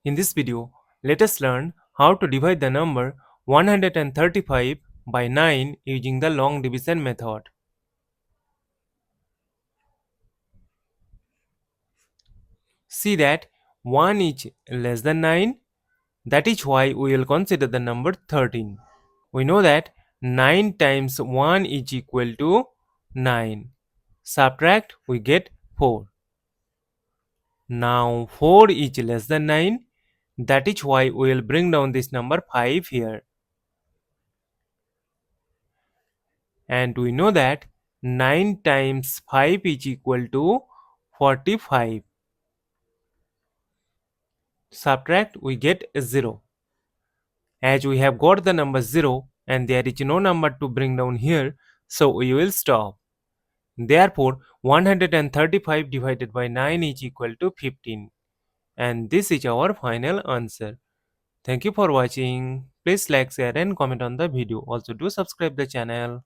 In this video, let us learn how to divide the number 135 by 9 using the long division method. See that 1 is less than 9, that is why we will consider the number 13. We know that 9 times 1 is equal to 9. Subtract, we get 4. Now 4 is less than 9, that is why we will bring down this number 5 here. And we know that 9 times 5 is equal to 45. Subtract, we get 0. As we have got the number 0 and there is no number to bring down here, so we will stop. Therefore, 135 divided by 9 is equal to 15. And this is our final answer. Thank you for watching. Please like, share and comment on the video. Also do subscribe the channel.